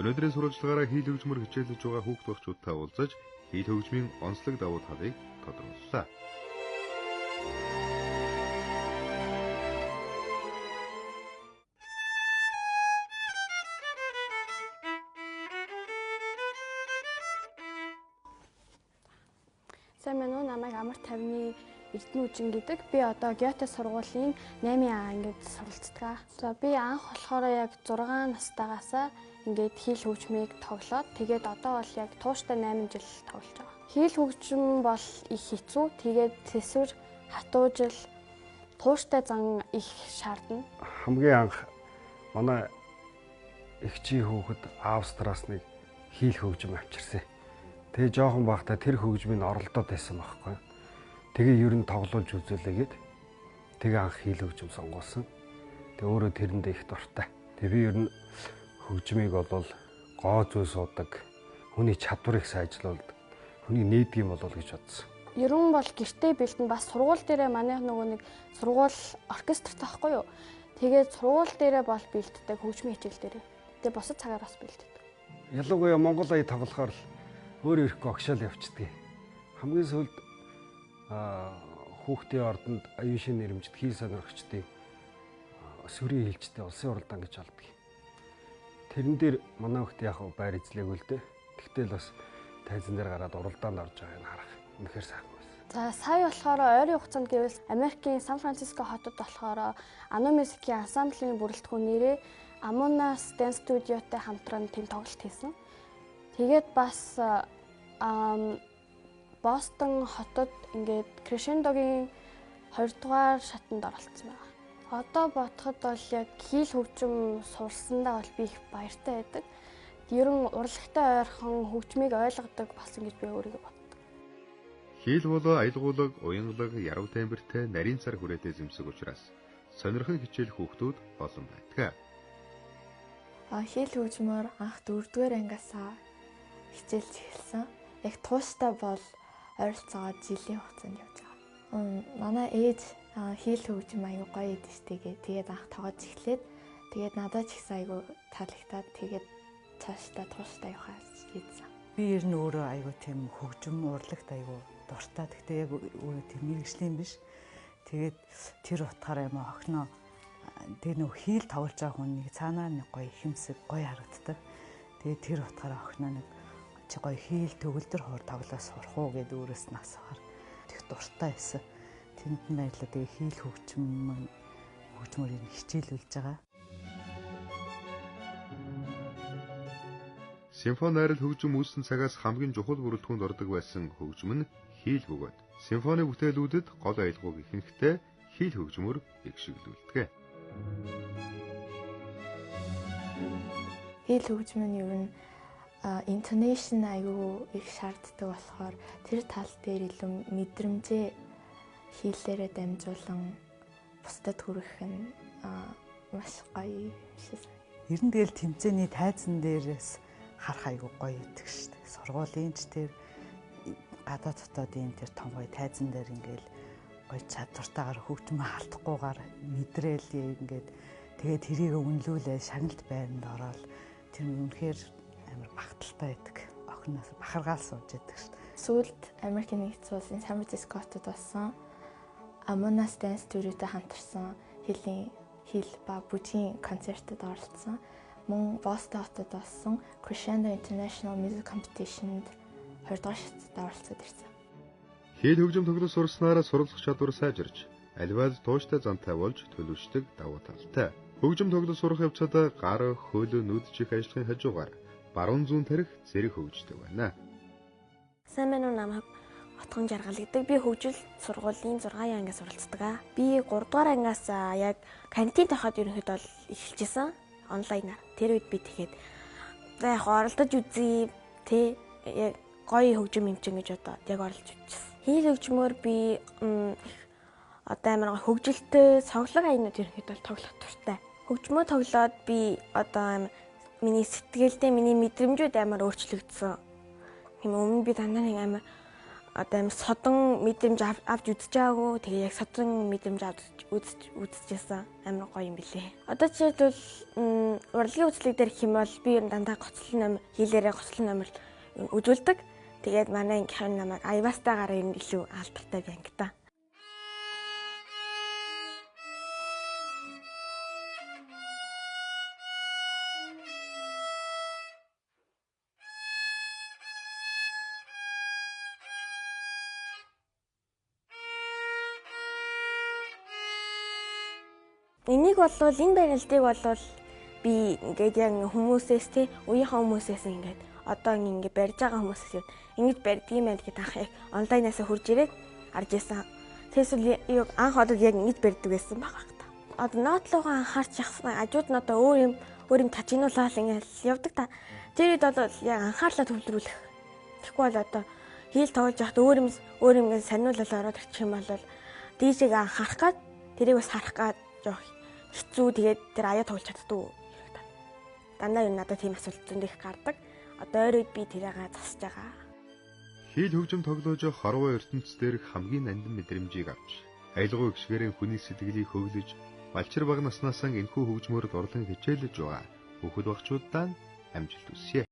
Өнөөдрийн сурвалжлагаараа хийл хөгжмөр хичээлж байгаа хүүхд багчуудтай уулзаж хийл хөгжмийн онцлог давуу талыг тодорхойллоо. Сайн байна уу? Намайг Амар тавны Эрдэнэ Үжин гэдэг. Би одоо Гёте сургуулийн 8 ангид суралцдаг. За би анх болохоор яг 6 настайгаасаа ингээд хийл хөгжмийг тоглоод тэгээд одоо бол яг тууштай 8 жил тоглож байгаа. Хийл хөгжим бол их хэцүү. Тэгээд тэсвэр, хатуужил, тууштай зан их шаардна. Хамгийн анх манай эгчийн хүүхэд Австраас нэг хийл хөгжим авчирсан. Тэгээ жоохон бахта тэр хөгжмийг оролдоод байсан байхгүй. Тэгээ ер нь тоглуулж үзүүлээгээд тэгээ анх хийл хөгжим сонгосон. Тэгээ өөрөө тэрэндээ их дуртай. Тэгээ би ер нь хөгжмийг бол гоо зүй суудаг, хүний чадварыг сайжруулдаг, хүний нээдэг юм болов гэж бодсон. Ер нь бол гэртээ бэлтэн бас сургууль дээрээ манайх нөгөө нэг сургууль оркестр таахгүй юу. Тэгээд сургууль дээрээ бол бэлтдэг хөгжмийн хичээл дээрээ. Тэгээ босод цагаар бас бэлтдэг. Ялангуяа Монгол ая тоглохоор өөрөө ирэхгүй огшаал явцдаг. Хамгийн сүүлд хүүхдийн ордонд аюун шин нэрмжид хийл сонирхчдын сүрийн хилчтэй улсын уралдаан гэж болдог. Тэрэн дээр манай хүүхд яг байр эзлээгүй л дээ. Тэгтэл бас тайзан дээр гараад уралдаанд орж байгааг харах үнэхээр сайхан байсан. За сая болохоор ойрын хугацаанд гэвэл Америкийн Сан Франциско хотод болохоор Ано Мюзикийн ансамблийн бүрэлдэхүүн нэрээ Amonas Dance Studio-тэй хамтран тэм тоглолт хийсэн. Тэгээд бас Бостон хотод ингээд Crescendoгийн 2 дугаар шатанд оролцсон байна. Одоо бодоход бол яг хийл хөгжим сурсандаа бол би их баяртай байдаг. Ер нь урлагтай ойрхон хөгжмийг ойлгодог болсон гэж би өөрийгөө боддог. Хийл бол аялгуулаг, уянгалаг, яруу тамбиртай, нарийн цар хүрээтэй зэмсэг учраас сонирхон хичээл хүүхдүүд олон байдаг. Хийл хөгжмөөр анх 4-р ангиасаа хичээлж эхэлсэн. Яг тууштай бол ойролцоогоо жилийн хугацаанд явж байгаа. Манай ээж хийл хөгжим аягүй гоё идэв штегээ. Тэгээд анх тоогож эхлээд тэгээд надад ч ихсэн аягүй таалагтаад тэгээд цаашдаа тууштай явахаа шийдсэн. Би ер нь өөрөө аягүй тийм хөгжим урлагт аягүй дуртай. Гэхдээ яг өөрөө тийм мэрэгжлийн биш. Тэгээд тэр утгаараа юм охиноо тэр нөх хийл тоглож байгаа хүнийг цаанаар нэг гоё ихэмсэг гоё харагддаг. Тэгээд тэр утгаараа охиноо нэг чи гоё хийл төгөлдөр хоор тоглоо сурах уу гэд өөрөөс нь асуугаар тэг дуртай байсан. Тэнд нь баярлалаа. Тэгээ хийл хөгжмөрийг хичээлүүлж байгаа. Симфони найрал хөгжим үүссэн цагаас хамгийн чухал бүрэлдэхүүнд ордог байсан хөгжим нь хийл бөгөөд симфони бүтээлүүдэд гол аялгауг ихэнхдээ хийл хөгжмөр эгшиглүүлдэг. Хийл хөгжим нь ер нь intonation аягүй их шаарддаг болохоор тэр тал дээр илүү мэдрэмжээ хийлээрээ дамжуулан бусдад хүргэх нь маш гоё шээ. Ер нь тэгэл тэмцээний тайзан дээрээс харах аягүй гоё идэг шүү дээ. Сургуулийн ч тэр гадаад дотоодын тэр том гоё тайзан дээр ингээл гоё чадвартайгаар хөгжмөө алдахгүйгээр мэдрээл ингээд тэгээд тэрийг үнэлүүлээ шагналт байранд ороод тэр үнэхээр амар багталтай байдаг. Охиноос бахаргаал сууж байдаг шүү дээ. Сүүлд Америкийн нэгдсэн улсын Сан Франциско хотод болсон Amonas Dance Studio-тэй хамтарсан хийл ба бүжгийн концертод оролцсон. Мөн Бостон хотод болсон Crescendo International Music Competition-д 2 дугаар шатанд оролцоод ирсэн. Хийл хөгжим тоглож сурснараа суралцах чадвар сайжирч, аливаад тууштай зантай болж төлөвшдөг давуу талтай. Хөгжим тоглож сурах явцад гар, хөл, нүд чих ажлын хажуугаар баруун зүүн тарих зэрэг хөгждөг байна. Сайн байна уу? Намайг Отгон Жаргал гэдэг. Би хөгжил сургуулийн 6 ангиас суралцдаг. Би 3 дугаар ангиас яг кантин тахад ерөнхийдөө бол эхэлжсэн онлайнаар. Тэр үед би тэгээд яг оролдож үзье тэ яг гоё хөгжим юмчин гэж одоо яг оролж үзсэн. Хийл хөгжмөөр би одоо амар хөгжилтэй цоглог аянууд ерөнхийдөө тоглох туртай. Хөгжмөө тоглоод би одоо миний сэтгэлдээ миний мэдрэмжүүд амар өөрчлөгдсөн. Тийм өмнө би дандаа нэг амар одоо юм содон мэдрэмж авч үзэж байгаагүй. Тэгээ яг содон мэдрэмж авч үзчихсэн. Амар гоё юм билээ. Одоо жишээлбэл урлагийн үзлэг дээр хэмээл би ер нь дандаа гоцлон номер хийлээрээ гоцлон номер үзүүлдэг. Тэгээд манай ангийнхын намайг аяастайгаар ер нь илүү алдартай байнг та. Энийг болвол энэ барилтыг болвол би ингээд яг хүмүүсээс тий үеийнхээ хүмүүсээс ингээд одоо ингээд барьж байгаа хүмүүсээс ингэж барьдаг юм байна гэдээ ах яг онлайнаас хурж ирээд харж исэн. Тэгвэл анх одоо яг ингэж барьдаг байсан баг та. Одоо нотлогоо анхаарч явсан ажууд нь одоо өөр юм тажигнуулаад ингээд явдаг та. Тэр үед бол яг анхаарлаа төвлөрүүлэх. Тэгэхгүй бол одоо хийл тоглож яхад өөр юм ингээд сониулал ороод ирчих юм бол дижиг анхаарах гад тэрийг бас харах гад жоох хэцүү. Тэгээд тэр аяа тоглож чаддгүй. Дандаа юу надад тийм асуулт зөндөх гардаг. Одоо ойр үед би тэрийг засаж байгаа. Хийл хөгжим тоглож хорвоо ертөнц дээрх хамгийн нандин мэдрэмжийг авч, аялгау гişгэрийн хүний сэтгэлийг хөглөж, балчир бага наснаас энэхүү хөгжмөөр дурлан хичээлж байгаа хүүхэд багчуудаа амжилт хүсье.